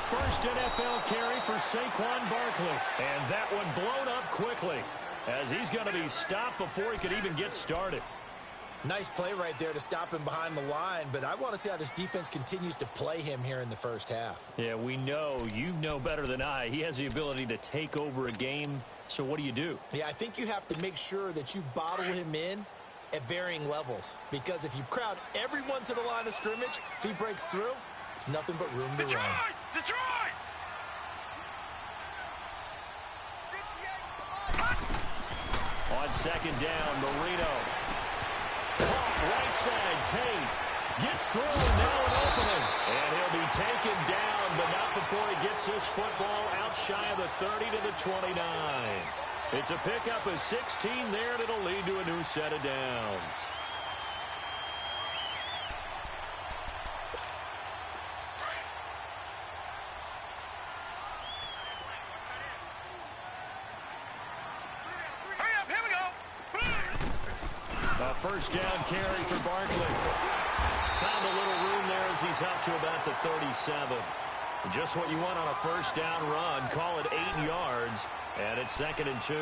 first NFL carry for Saquon Barkley. And that one blown up quickly as he's going to be stopped before he could even get started. Nice play right there to stop him behind the line, but I want to see how this defense continues to play him here in the first half. Yeah, we know. You know better than I. He has the ability to take over a game, so what do? Yeah, I think you have to make sure that you bottle him in at varying levels, because if you crowd everyone to the line of scrimmage, if he breaks through, there's nothing but room to run. Detroit! On second down, Marino. Right side, Tate gets through, and now an opening. And he'll be taken down, but not before he gets this football out shy of the 30 to the 29. It's a pickup of 16 there, and it'll lead to a new set of downs. First down carry for Barkley. Found a little room there as he's up to about the 37. Just what you want on a first down run. Call it 8 yards, and it's 2nd and 2.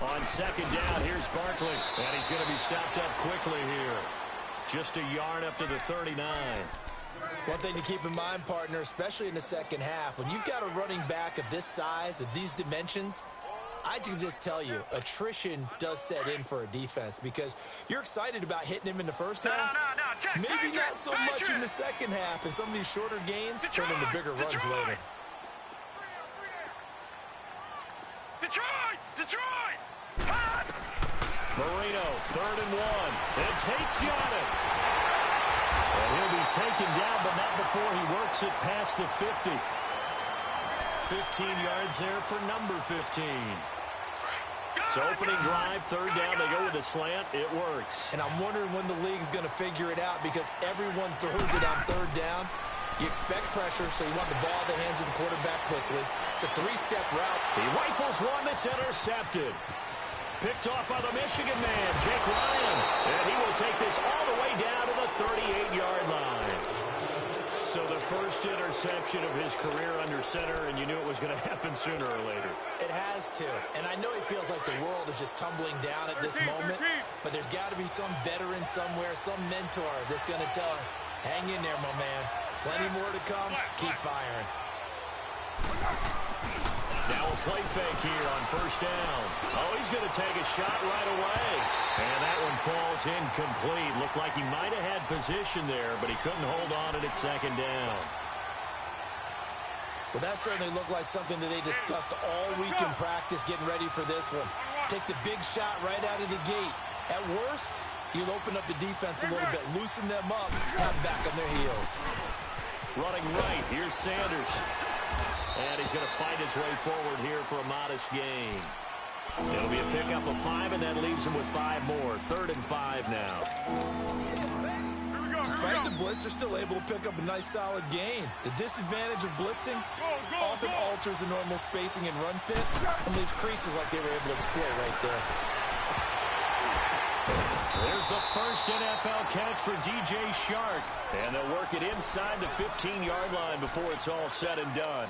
On second down, here's Barkley. And he's going to be stopped up quickly here. Just a yard up to the 39. One thing to keep in mind, partner, especially in the second half, when you've got a running back of this size, of these dimensions, I can just tell you, attrition does set in for a defense because you're excited about hitting him in the first half. Maybe not so much in the second half, and some of these shorter gains turn into bigger runs later. Detroit! Marino, 3rd and 1. And Tate's got it. And he'll be taken down, but not before he works it past the 50. 15 yards there for number 15. So opening drive, 3rd down, they go with a slant. It works. And I'm wondering when the league's going to figure it out because everyone throws it on 3rd down. You expect pressure, so you want the ball in the hands of the quarterback quickly. It's a 3-step route. He rifles one that's intercepted. Picked off by the Michigan man, Jake Ryan. And he will take this all the way down to the 38-yard line. So the first interception of his career under center, and you knew it was going to happen sooner or later. It has to. And I know it feels like the world is just tumbling down at this moment, but there's got to be some veteran somewhere, some mentor that's going to tell him, hang in there, my man. Plenty more to come. Keep firing. Now a play fake here on first down. Oh, he's going to take a shot right away. And that one falls incomplete. Looked like he might have had position there, but he couldn't hold on at 2nd down. Well, that certainly looked like something that they discussed all week in practice getting ready for this one. Take the big shot right out of the gate. At worst, you'll open up the defense a little bit, loosen them up, have back on their heels. Running right, here's Sanders. And he's going to fight his way forward here for a modest gain. It'll be a pickup of 5, and that leaves him with 5 more. 3rd and 5 now. Despite the blitz, they're still able to pick up a nice, solid gain. The disadvantage of blitzing often alters the normal spacing and run fits and leaves creases like they were able to exploit right there. There's the first NFL catch for DJ Shark. And they'll work it inside the 15-yard line before it's all said and done.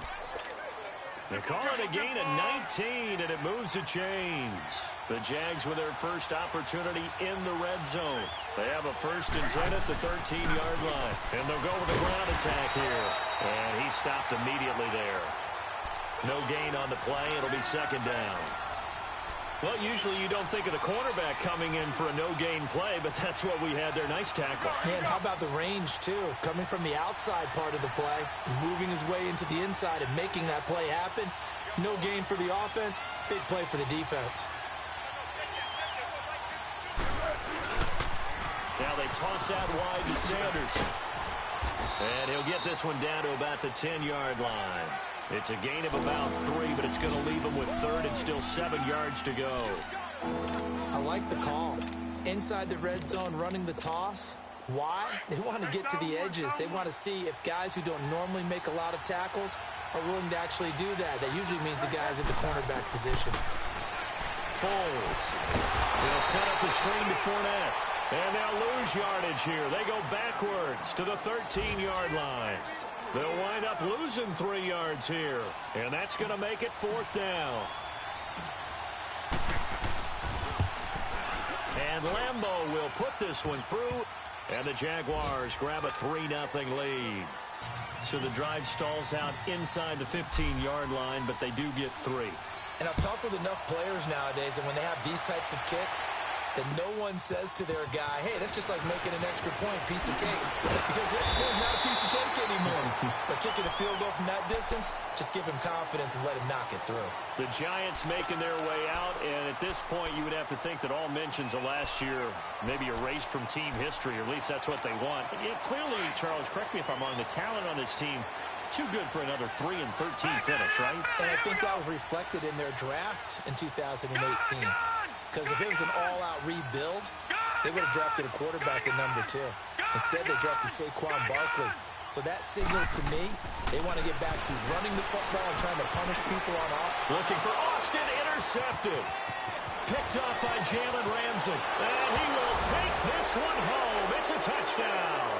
They call it a gain of 19, and it moves the chains. The Jags with their first opportunity in the red zone. They have a 1st and 10 at the 13-yard line. And they'll go with a ground attack here. And he stopped immediately there. No gain on the play. It'll be 2nd down. Well, usually you don't think of the cornerback coming in for a no-gain play, but that's what we had there. Nice tackle. Man, how about the range, too? Coming from the outside part of the play, moving his way into the inside and making that play happen. No gain for the offense, big play for the defense. Now they toss out wide to Sanders. And he'll get this one down to about the 10-yard line. It's a gain of about 3, but it's going to leave him with 3rd and still 7 yards to go. I like the call. Inside the red zone, running the toss. Why? They want to get to the edges. They want to see if guys who don't normally make a lot of tackles are willing to actually do that. That usually means the guys in the cornerback position. Foles. He'll set up the screen to Fournette. And they'll lose yardage here. They go backwards to the 13-yard line. They'll wind up losing 3 yards here. And that's going to make it 4th down. And Lambeau will put this one through. And the Jaguars grab a 3-0 lead. So the drive stalls out inside the 15-yard line, but they do get 3. And I've talked with enough players nowadays that when they have these types of kicks, that no one says to their guy, hey, that's just like making an extra point, piece of cake. Because the extra point is not a piece of cake anymore. But kicking a field goal from that distance, just give him confidence and let him knock it through. The Giants making their way out, and at this point you would have to think that all mentions of last year maybe erased from team history, or at least that's what they want. And yet clearly, Charles, correct me if I'm wrong, the talent on this team, too good for another 3-13 finish, right? And I think that was reflected in their draft in 2018. Because if it was an all-out rebuild, they would have drafted a quarterback at number 2. Instead, they drafted Saquon Barkley. So that signals to me they want to get back to running the football and trying to punish people on off. Looking for Austin, intercepted. Picked up by Jalen Ramsey. And he will take this one home. It's a touchdown.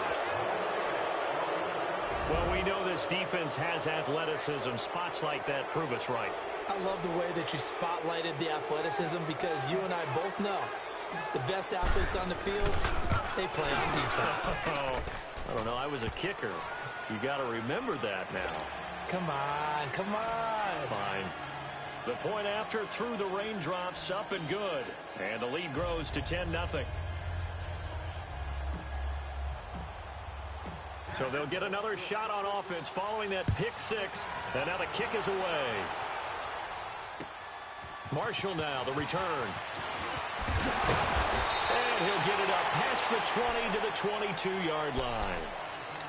Well, we know this defense has athleticism. Spots like that prove us right. I love the way that you spotlighted the athleticism because you and I both know the best athletes on the field, they play on defense. Oh, I don't know. I was a kicker. You got to remember that now. Come on, come on. Fine. The point after through the raindrops, up and good. And the lead grows to 10-0. So they'll get another shot on offense following that pick 6. And now the kick is away. Marshall now, the return. And he'll get it up past the 20 to the 22-yard line.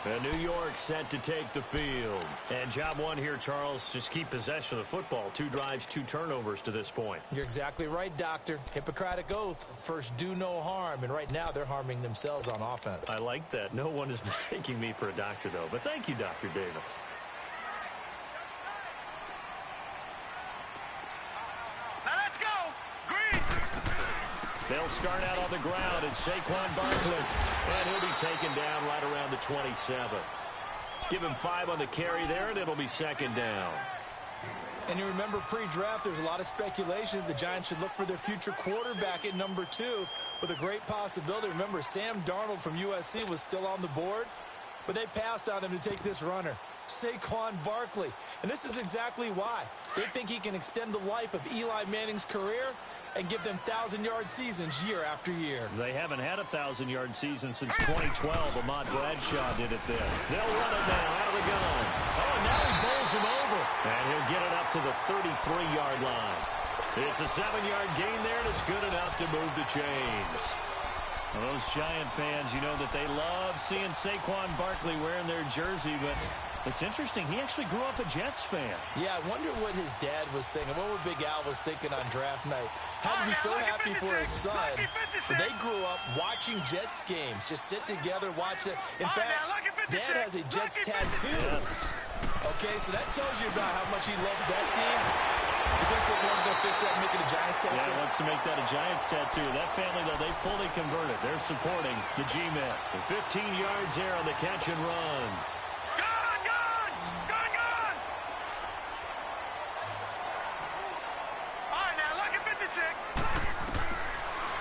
And New York set to take the field. And job one here, Charles, just keep possession of the football. 2 drives, 2 turnovers to this point. You're exactly right, Doctor. Hippocratic oath. First, do no harm. And right now, they're harming themselves on offense. I like that. No one is mistaking me for a doctor, though. But thank you, Dr. Davis. They'll start out on the ground, and Saquon Barkley. And he'll be taken down right around the 27. Give him 5 on the carry there, and it'll be 2nd down. And you remember pre-draft, there's a lot of speculation the Giants should look for their future quarterback at number 2 with a great possibility. Remember, Sam Darnold from USC was still on the board, but they passed on him to take this runner, Saquon Barkley. And this is exactly why. They think he can extend the life of Eli Manning's career and give them 1,000-yard seasons year after year. They haven't had a 1,000-yard season since 2012. Ahmad Bradshaw did it then. They'll run it now out of the gun. Oh, and now he bowls him over. And he'll get it up to the 33-yard line. It's a 7-yard gain there, and it's good enough to move the chains. Well, those Giant fans, you know that they love seeing Saquon Barkley wearing their jersey, but it's interesting. He actually grew up a Jets fan. Yeah, I wonder what his dad was thinking. What would Big Al was thinking on draft night? Had to be so happy for his son. But they grew up watching Jets games. Just sit together, watch it. In fact, Dad has a Jets tattoo. Yes. Okay, so that tells you about how much he loves that team. You think Saquon's going to fix that and make it a Giants tattoo? Yeah, he wants to make that a Giants tattoo. That family, though, they fully converted. They're supporting the G-Men. 15 yards there on the catch and run.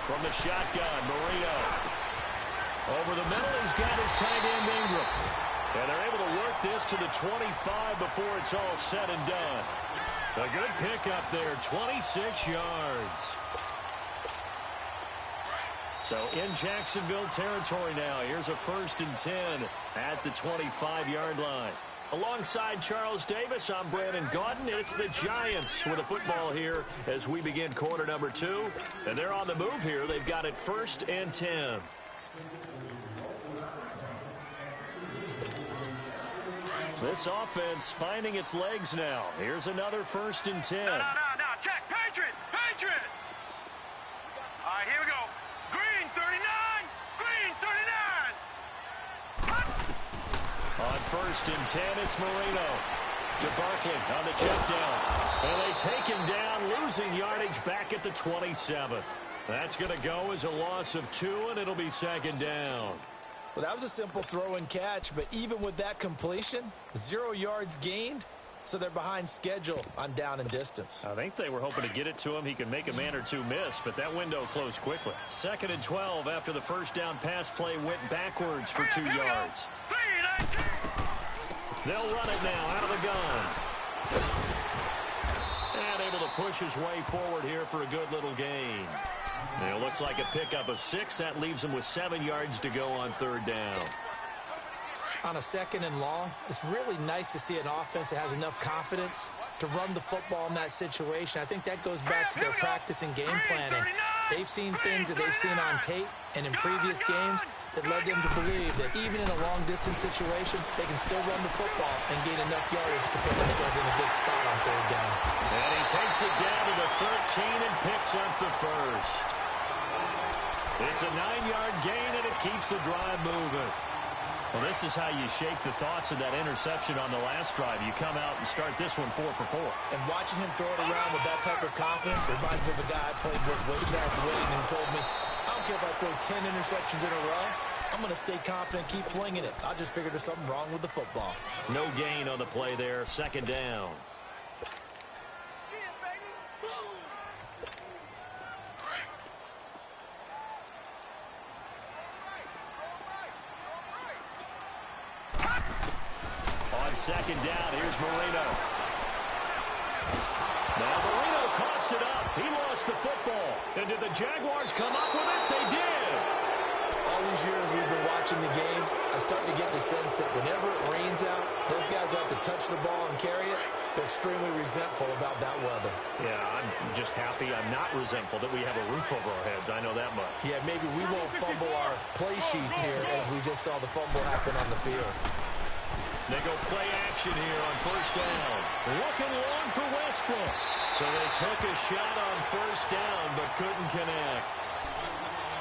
From the shotgun, Marino. Over the middle, he's got his tight end, Ingram. And they're able to work this to the 25 before it's all said and done. A good pickup there, 26 yards. So in Jacksonville territory now. Here's a 1st and 10 at the 25-yard line. Alongside Charles Davis, I'm Brandon Gaudin. It's the Giants with the football here as we begin quarter number 2. And they're on the move here. They've got it 1st and 10. This offense finding its legs now. Here's another 1st and 10. No, check. Patriot! right, here we go. Green 39. Green 39. On 1st and 10, it's Marino. To Barkley on the check down. And they take him down, losing yardage back at the 27. That's going to go as a loss of 2, and it'll be 2nd down. Well, that was a simple throw and catch, but even with that completion, 0 yards gained, so they're behind schedule on down and distance. I think they were hoping to get it to him. He could make a man or two miss, but that window closed quickly. 2nd and 12 after the first down pass play went backwards for 2 yards. They'll run it now out of the gun. And able to push his way forward here for a good little gain. And it looks like a pickup of 6. That leaves him with 7 yards to go on 3rd down. On a 2nd and long, it's really nice to see an offense that has enough confidence to run the football in that situation. I think that goes back to their practice and game planning. They've seen things that they've seen on tape and in previous games that led them to believe that even in a long-distance situation, they can still run the football and gain enough yardage to put themselves in a good spot on 3rd down. And he takes it down to the 13 and picks up the first. It's a 9-yard gain, and it keeps the drive moving. Well, this is how you shake the thoughts of that interception on the last drive. You come out and start this one 4 for 4. And watching him throw it around with that type of confidence reminds me of a guy I played with way back when and told me, I don't care if I throw 10 interceptions in a row. I'm going to stay confident, keep flinging it. I just figured there's something wrong with the football. No gain on the play there. 2nd down. On 2nd down, here's Marino. Now Marino coughs it up. He lost the football. And did the Jaguars come up with it? They did. All these years we've been watching the game, I start to get the sense that whenever it rains out, those guys who have to touch the ball and carry it, they're extremely resentful about that weather. Yeah, I'm just happy. I'm not resentful that we have a roof over our heads. I know that much. Yeah, maybe we won't fumble our play sheets here as we just saw the fumble happen on the field. They go play action here on 1st down. Looking long for Westbrook. So they took a shot on 1st down but couldn't connect.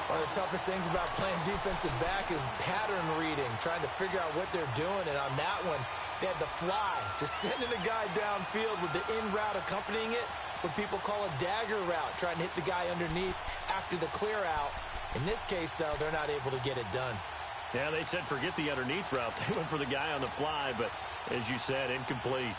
One of the toughest things about playing defensive back is pattern reading, trying to figure out what they're doing. And on that one, they had the fly, just sending a guy downfield with the in route accompanying it, what people call a dagger route, trying to hit the guy underneath after the clear out. In this case, though, they're not able to get it done. Yeah, they said forget the underneath route. They went for the guy on the fly, but as you said, incomplete.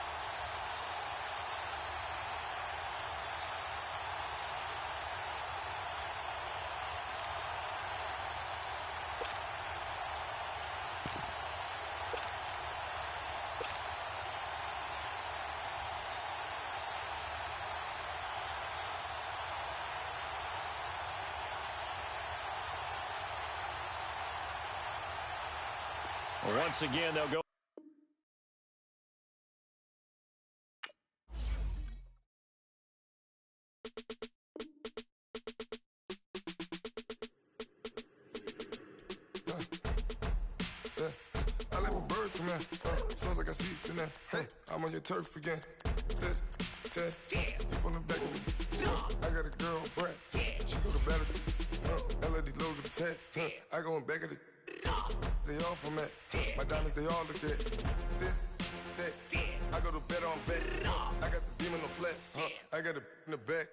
Once again, they'll go. I like when birds come in. Sounds like I seats in there. Hey, I'm on your turf again. This, that, you from the back of the. I got a girl, Brad. She go to battle. LAD load the tag. I go in back of the. They all from that. My diamonds, they all look at. This, that. I go to bed on bed. I got the beam on the flats. I got it in the back.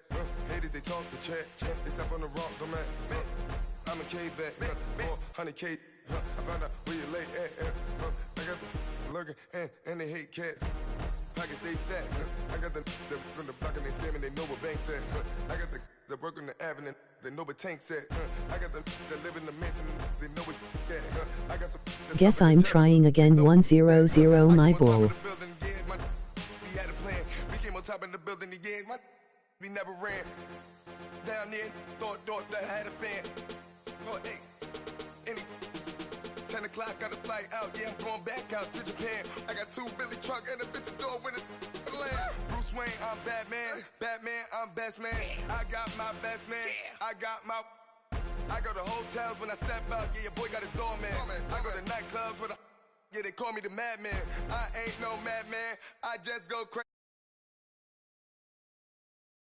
Haters, they talk the chat. They step on the rock, don't man. I'm a K back. 400K. I found out where you lay at. I got the lurking and they hate cats. Pockets stay fat. I got the from the block and they scamming. They know what banks at. I got the work on the avenue. They know what tanks at. I got the live in the mansion. They know what at. I got some. Guess I'm trying again. 1-0-0 my ball. We had a plan. We came on top in the building again. We never ran. Down there, thought that I had a fan. Oh, hey. 10 o'clock, got a flight out. Yeah, I'm going back out to Japan. I got 2 Billy truck and a bitch door with a land. Bruce Wayne, I'm Batman. Batman, I'm best man. I got my best man. I go to hotels when I step out. Yeah, your boy got a doorman. I go to nightclubs with a. Yeah, they call me the madman. I ain't no madman. I just go crazy.